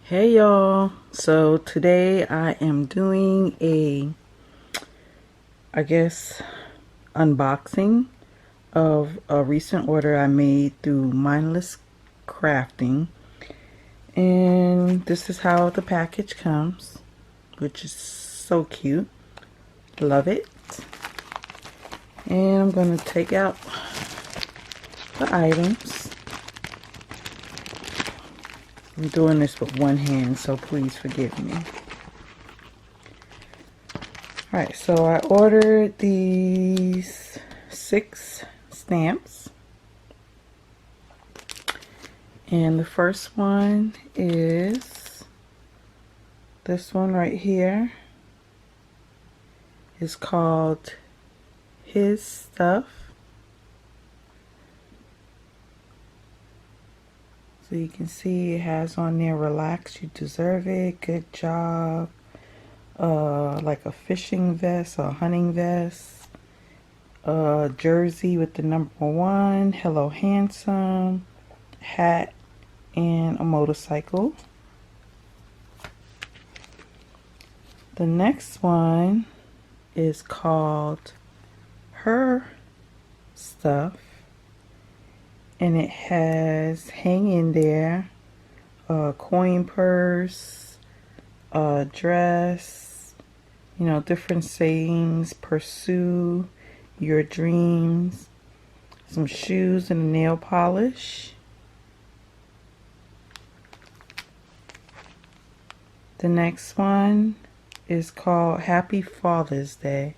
Hey y'all, so today I am doing I guess unboxing of a recent order I made through Mindless Crafting, and this is how the package comes, which is so cute. Love it. And I'm going to take out the items. I'm doing this with one hand, so please forgive me. Alright, so I ordered these 6 stamps. And the first one is this one right here. It's called His Stuff. So you can see it has on there, relax, you deserve it, good job. Like a fishing vest or hunting vest. Jersey with the number 1, hello handsome, hat, and a motorcycle. The next one is called Her Stuff, and it has hang in there, a coin purse, a dress, you know, different sayings, pursue your dreams, some shoes and nail polish. The next one is called Happy Father's Day.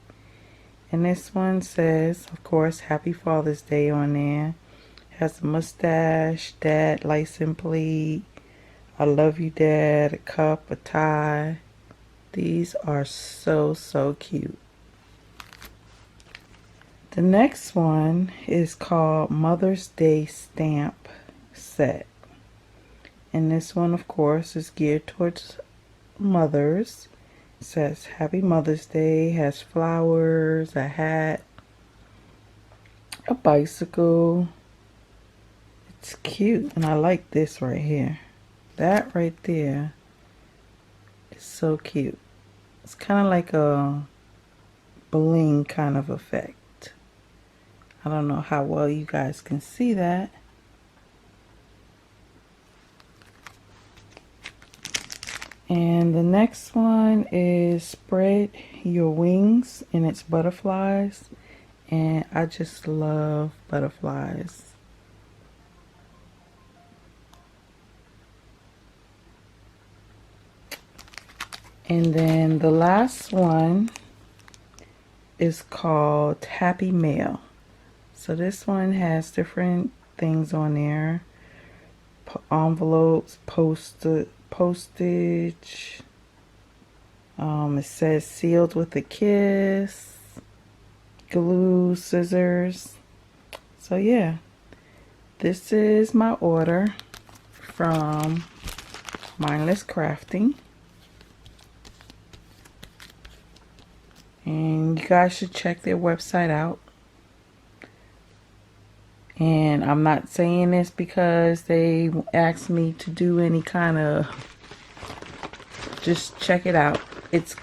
And this one says, of course, Happy Father's Day on there. Has a mustache, dad, license plate, I love you dad, a cup, a tie. These are so cute. The next one is called Mother's Day Stamp Set. And this one, of course, is geared towards mothers. It says Happy Mother's Day, has flowers, a hat, a bicycle. It's cute, and I like this right here. That right there is so cute. It's kind of like a bling kind of effect. I don't know how well you guys can see that. And the next one is Spread Your Wings, and it's butterflies. And I just love butterflies. And then the last one is called Happy Mail. So this one has different things on there. Envelopes, postage. It says sealed with a kiss. Glue, scissors. So yeah, this is my order from Mindless Crafting. And you guys should check their website out. And I'm not saying this because they asked me to do any kind of, just check it out. It's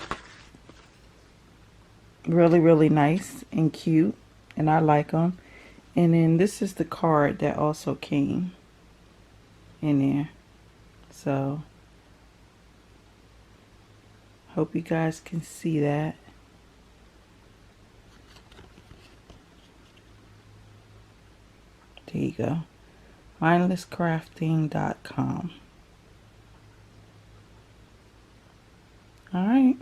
really nice and cute, and I like them. And then this is the card that also came in there. So hope you guys can see that. There you go. Mindlesscrafting.com. All right.